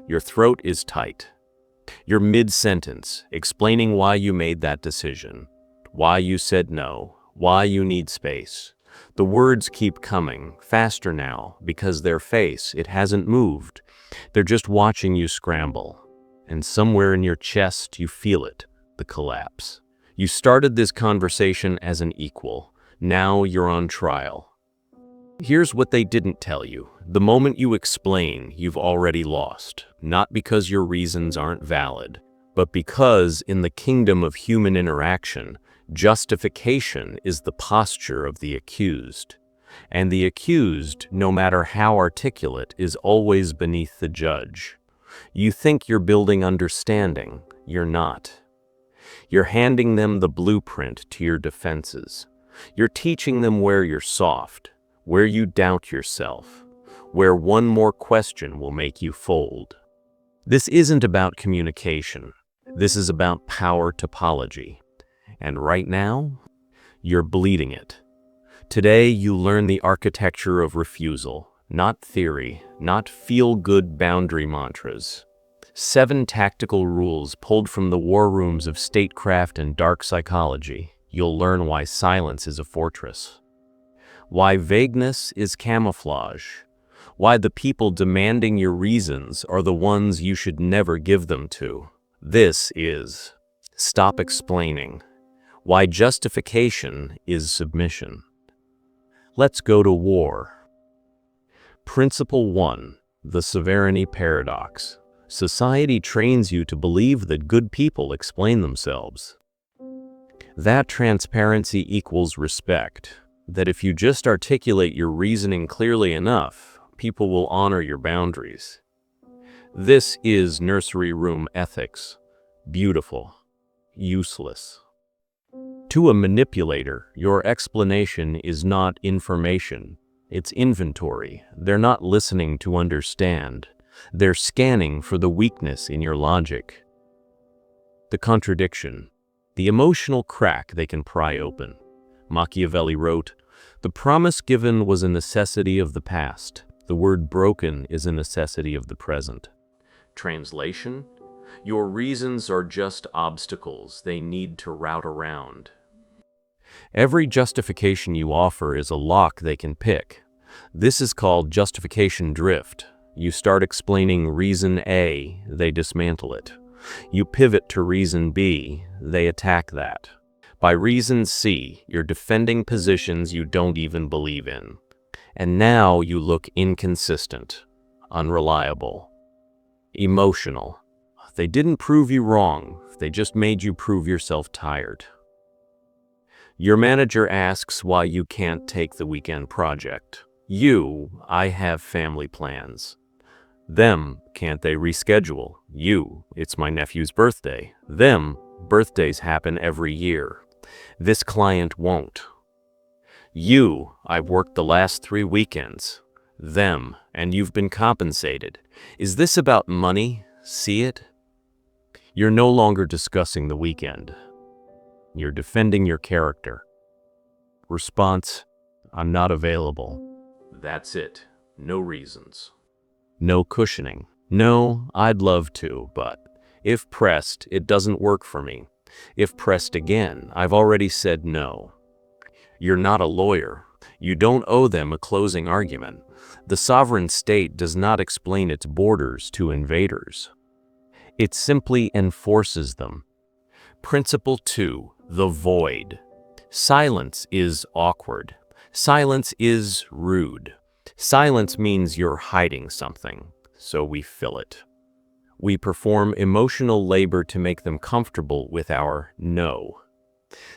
Your throat is tight. You're mid-sentence, explaining why you made that decision, why you said no, why you need space. The words keep coming, faster now, because their face, it hasn't moved. They're just watching you scramble. And somewhere in your chest, you feel it, the collapse. You started this conversation as an equal. Now you're on trial. Here's what they didn't tell you. The moment you explain, you've already lost. Not because your reasons aren't valid, but because in the kingdom of human interaction, justification is the posture of the accused. And the accused, no matter how articulate, is always beneath the judge. You think you're building understanding. You're not. You're handing them the blueprint to your defenses. You're teaching them where you're soft, where you doubt yourself, where one more question will make you fold. This isn't about communication. This is about power topology. And right now, you're bleeding it. Today, you learn the architecture of refusal, not theory, not feel-good boundary mantras. 7 tactical rules pulled from the war rooms of statecraft and dark psychology. You'll learn why silence is a fortress, why vagueness is camouflage, why the people demanding your reasons are the ones you should never give them to. This is Stop Explaining, why justification is submission. Let's go to war. Principle 1, the severity paradox. Society trains you to believe that good people explain themselves. That transparency equals respect. That if you just articulate your reasoning clearly enough, people will honor your boundaries. This is nursery room ethics. Beautiful, useless. To a manipulator, your explanation is not information. It's inventory. They're not listening to understand. They're scanning for the weakness in your logic. The contradiction, the emotional crack they can pry open. Machiavelli wrote, "The promise given was a necessity of the past. The word broken is a necessity of the present." Translation, your reasons are just obstacles they need to route around. Every justification you offer is a lock they can pick. This is called justification drift. You start explaining reason A, they dismantle it. You pivot to reason B, they attack that. By reason C, you're defending positions you don't even believe in. And now you look inconsistent, unreliable, emotional. They didn't prove you wrong, they just made you prove yourself tired. Your manager asks why you can't take the weekend project. You, I have family plans. Them, can't they reschedule? You, it's my nephew's birthday. Them, birthdays happen every year. This client won't. You, I've worked the last 3 weekends. Them, and you've been compensated. Is this about money? See it? You're no longer discussing the weekend. You're defending your character. Response, I'm not available. That's it. No reasons. No cushioning. No, I'd love to, but if pressed, it doesn't work for me. If pressed again, I've already said no. You're not a lawyer. You don't owe them a closing argument. The sovereign state does not explain its borders to invaders. It simply enforces them. Principle 2, the void. Silence is awkward. Silence is rude. Silence means you're hiding something, so we fill it. We perform emotional labor to make them comfortable with our no.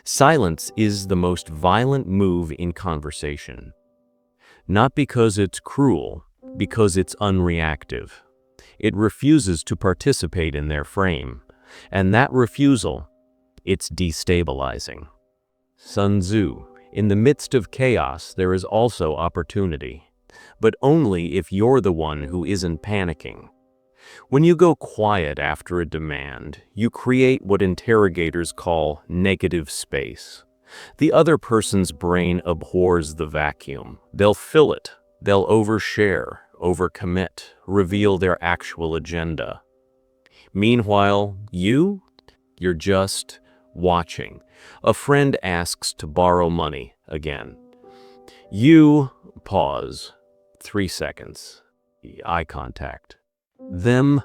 Silence is the most violent move in conversation. Not because it's cruel, because it's unreactive. It refuses to participate in their frame, and that refusal, it's destabilizing. Sun Tzu, in the midst of chaos, there is also opportunity. But only if you're the one who isn't panicking. When you go quiet after a demand, you create what interrogators call negative space. The other person's brain abhors the vacuum. They'll fill it. They'll overshare, overcommit, reveal their actual agenda. Meanwhile, you're just watching. A friend asks to borrow money again. You pause. 3 seconds. Eye contact. Them.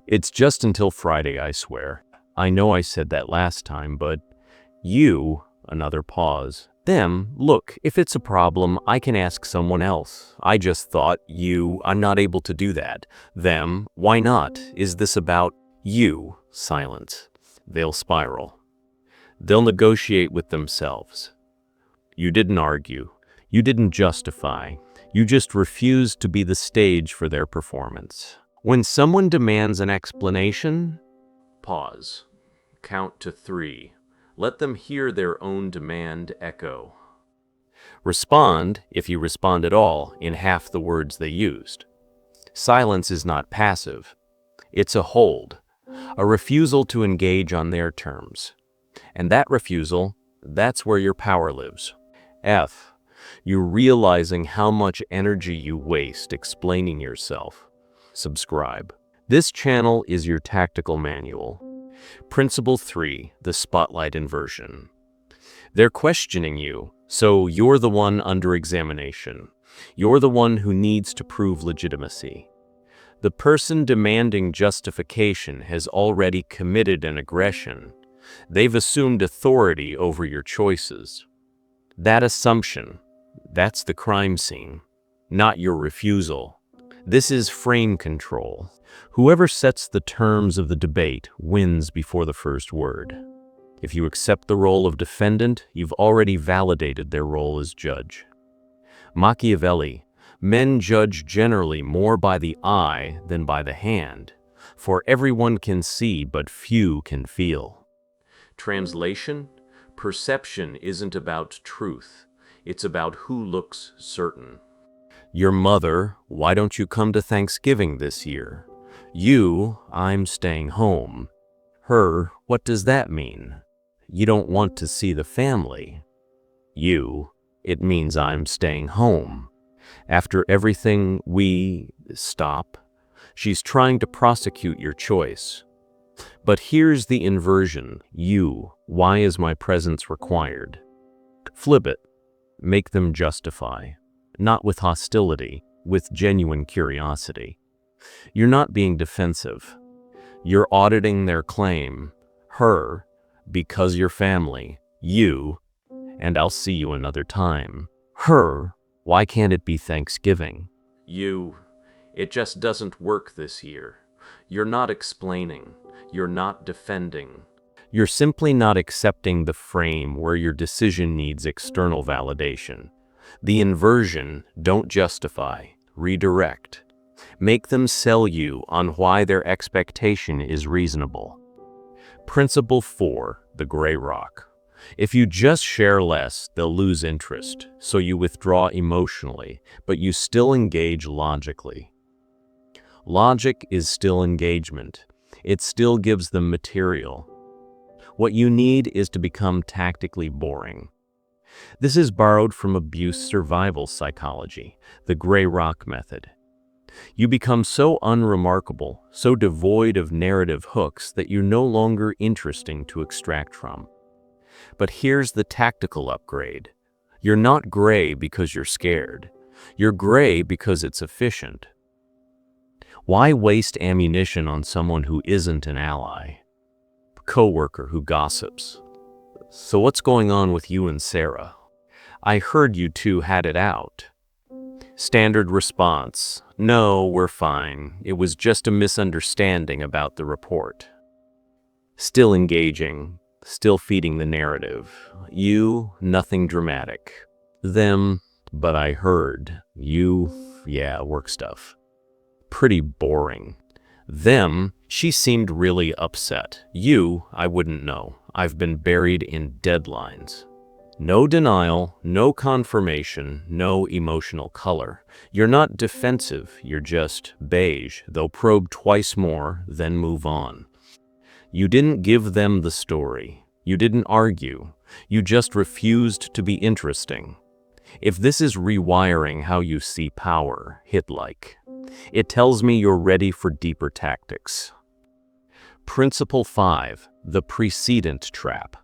It's just until Friday, I swear. I know I said that last time, but you, another pause. Them, look, if it's a problem, I can ask someone else. I just thought, I'm not able to do that. Them, why not? Is this about you? Silence. They'll spiral. They'll negotiate with themselves. You didn't argue. You didn't justify. You just refused to be the stage for their performance. When someone demands an explanation, pause. Count to 3. Let them hear their own demand echo. Respond, if you respond at all, in half the words they used. Silence is not passive. It's a hold, a refusal to engage on their terms. And that refusal, that's where your power lives. F. You're realizing how much energy you waste explaining yourself. Subscribe. This channel is your tactical manual. Principle 3, the spotlight inversion. They're questioning you, so you're the one under examination. You're the one who needs to prove legitimacy. The person demanding justification has already committed an aggression. They've assumed authority over your choices. That assumption, that's the crime scene, not your refusal. This is frame control. Whoever sets the terms of the debate wins before the first word. If you accept the role of defendant, you've already validated their role as judge. Machiavelli, men judge generally more by the eye than by the hand, for everyone can see but few can feel. Translation: perception isn't about truth, it's about who looks certain. Your mother, why don't you come to Thanksgiving this year? You, I'm staying home. Her, what does that mean? You don't want to see the family. You, it means I'm staying home. After everything, stop. She's trying to prosecute your choice. But here's the inversion. You, why is my presence required? Flip it. Make them justify. Not with hostility, with genuine curiosity. You're not being defensive. You're auditing their claim. Her, because you're family. You, and I'll see you another time. Her, why can't it be Thanksgiving? You, it just doesn't work this year. You're not explaining. You're not defending. You're simply not accepting the frame where your decision needs external validation. The inversion, don't justify, redirect. Make them sell you on why their expectation is reasonable. Principle 4, the gray rock. If you just share less, they'll lose interest, so you withdraw emotionally, but you still engage logically. Logic is still engagement. It still gives them material. What you need is to become tactically boring. This is borrowed from abuse survival psychology, the gray rock method. You become so unremarkable, so devoid of narrative hooks that you're no longer interesting to extract from. But here's the tactical upgrade. You're not gray because you're scared. You're gray because it's efficient. Why waste ammunition on someone who isn't an ally? Coworker who gossips. So what's going on with you and Sarah? I heard you two had it out. Standard response: no, we're fine. It was just a misunderstanding about the report. Still engaging, still feeding the narrative. You, nothing dramatic. Them, but I heard. You, yeah, work stuff. Pretty boring. Them, she seemed really upset. You, I wouldn't know. I've been buried in deadlines. No denial, no confirmation, no emotional color. You're not defensive, you're just beige. They'll probe twice more, then move on. You didn't give them the story. You didn't argue. You just refused to be interesting. If this is rewiring how you see power, hit like. It tells me you're ready for deeper tactics. Principle 5, the precedent trap.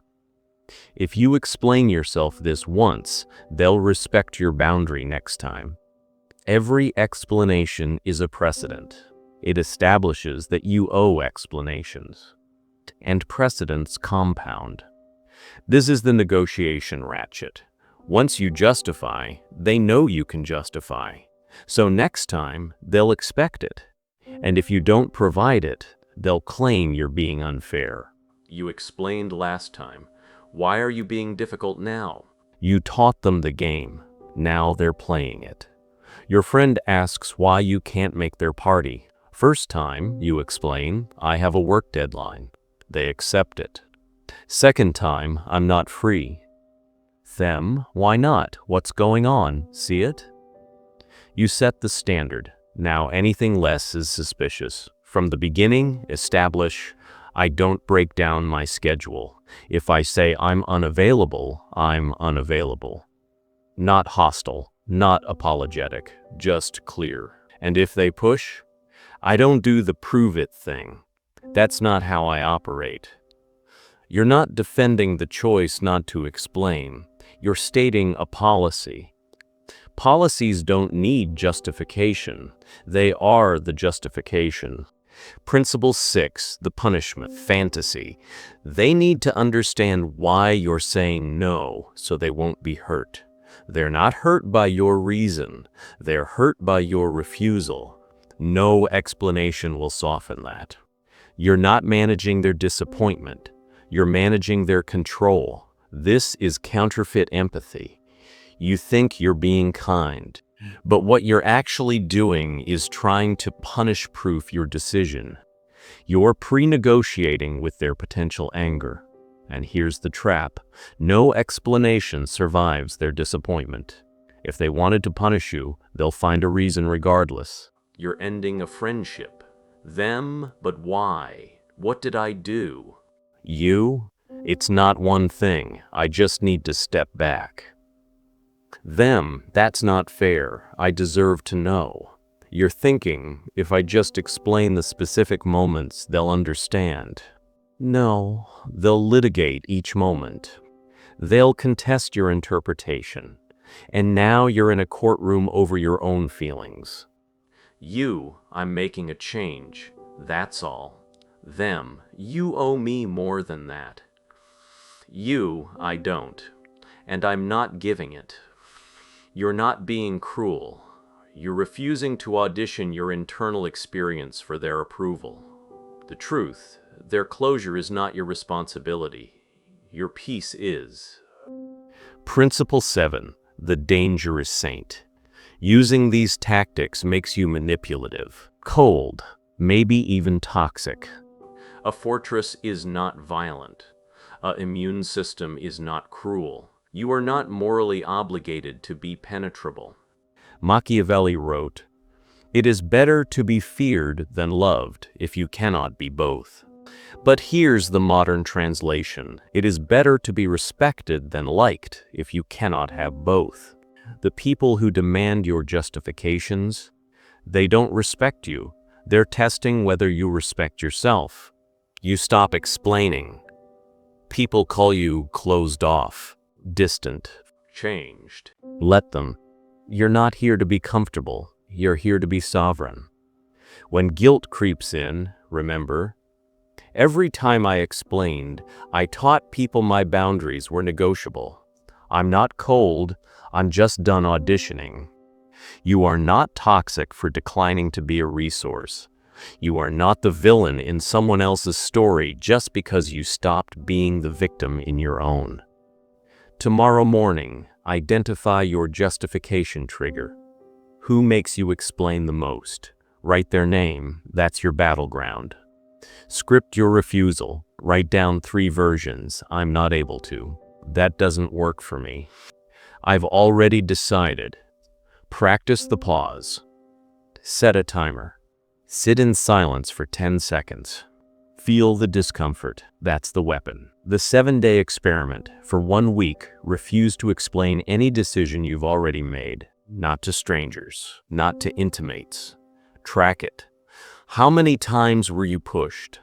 If you explain yourself this once, they'll respect your boundary next time. Every explanation is a precedent. It establishes that you owe explanations. And precedents compound. This is the negotiation ratchet. Once you justify, they know you can justify. So next time, they'll expect it. And if you don't provide it, they'll claim you're being unfair. You explained last time. Why are you being difficult now? You taught them the game. Now they're playing it. Your friend asks why you can't make their party. First time, you explain, I have a work deadline. They accept it. Second time, I'm not free. Them, why not? What's going on? See it? You set the standard. Now anything less is suspicious. From the beginning, establish, I don't break down my schedule. If I say I'm unavailable, I'm unavailable. Not hostile, not apologetic, just clear. And if they push, I don't do the prove it thing. That's not how I operate. You're not defending the choice not to explain. You're stating a policy. Policies don't need justification. They are the justification. Principle 6, the punishment fantasy. They need to understand why you're saying no so they won't be hurt. They're not hurt by your reason. They're hurt by your refusal. No explanation will soften that. You're not managing their disappointment. You're managing their control. This is counterfeit empathy. You think you're being kind, but what you're actually doing is trying to punish-proof your decision. You're pre-negotiating with their potential anger. And here's the trap. No explanation survives their disappointment. If they wanted to punish you, they'll find a reason regardless. You're ending a friendship. Them, but why? What did I do? You? It's not one thing. I just need to step back. Them, that's not fair. I deserve to know. You're thinking, if I just explain the specific moments, they'll understand. No, they'll litigate each moment. They'll contest your interpretation. And now you're in a courtroom over your own feelings. You, I'm making a change. That's all. Them, you owe me more than that. You, I don't. And I'm not giving it. You're not being cruel. You're refusing to audition your internal experience for their approval. The truth, their closure is not your responsibility. Your peace is. Principle 7, the dangerous saint. Using these tactics makes you manipulative, cold, maybe even toxic. A fortress is not violent. An immune system is not cruel. You are not morally obligated to be penetrable. Machiavelli wrote, "It is better to be feared than loved if you cannot be both." But here's the modern translation. It is better to be respected than liked if you cannot have both. The people who demand your justifications, they don't respect you. They're testing whether you respect yourself. You stop explaining. People call you closed off, distant, changed. Let them. You're not here to be comfortable. You're here to be sovereign. When guilt creeps in, remember, every time I explained, I taught people my boundaries were negotiable. I'm not cold, I'm just done auditioning. You are not toxic for declining to be a resource. You are not the villain in someone else's story just because you stopped being the victim in your own. Tomorrow morning, identify your justification trigger. Who makes you explain the most? Write their name, that's your battleground. Script your refusal, write down 3 versions, I'm not able to. That doesn't work for me. I've already decided. Practice the pause. Set a timer. Sit in silence for 10 seconds. Feel the discomfort. That's the weapon. The 7-day experiment. For 1 week, refuse to explain any decision you've already made. Not to strangers. Not to intimates. Track it. How many times were you pushed?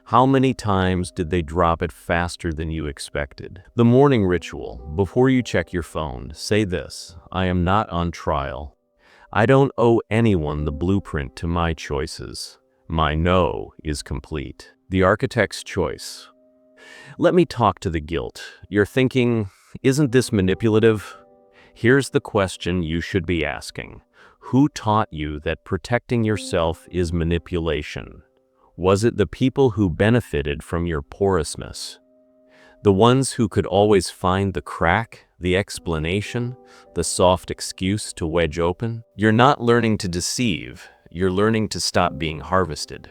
How many times did they drop it faster than you expected? The morning ritual. Before you check your phone, say this: I am not on trial. I don't owe anyone the blueprint to my choices. My no is complete. The architect's choice. Let me talk to the guilt. You're thinking, isn't this manipulative? Here's the question you should be asking. Who taught you that protecting yourself is manipulation? Was it the people who benefited from your porousness? The ones who could always find the crack, the explanation, the soft excuse to wedge open? You're not learning to deceive, you're learning to stop being harvested.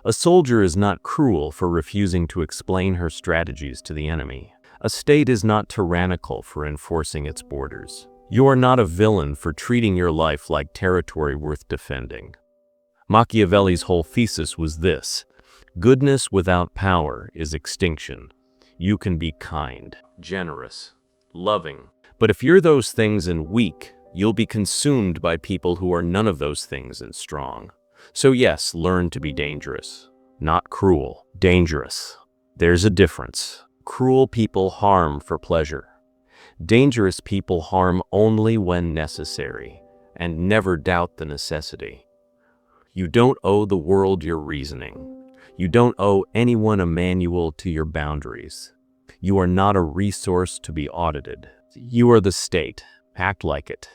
A soldier is not cruel for refusing to explain her strategies to the enemy. A state is not tyrannical for enforcing its borders. You are not a villain for treating your life like territory worth defending. Machiavelli's whole thesis was this: goodness without power is extinction. You can be kind, generous, loving, but if you're those things and weak, you'll be consumed by people who are none of those things and strong. So yes, learn to be dangerous, not cruel. Dangerous. There's a difference. Cruel people harm for pleasure. Dangerous people harm only when necessary, and never doubt the necessity. You don't owe the world your reasoning. You don't owe anyone a manual to your boundaries. You are not a resource to be audited. You are the state. Act like it.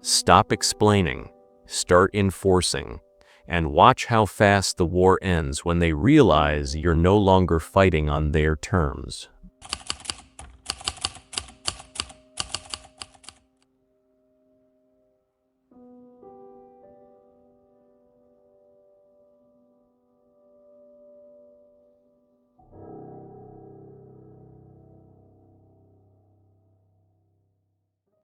Stop explaining. Start enforcing. And watch how fast the war ends when they realize you're no longer fighting on their terms.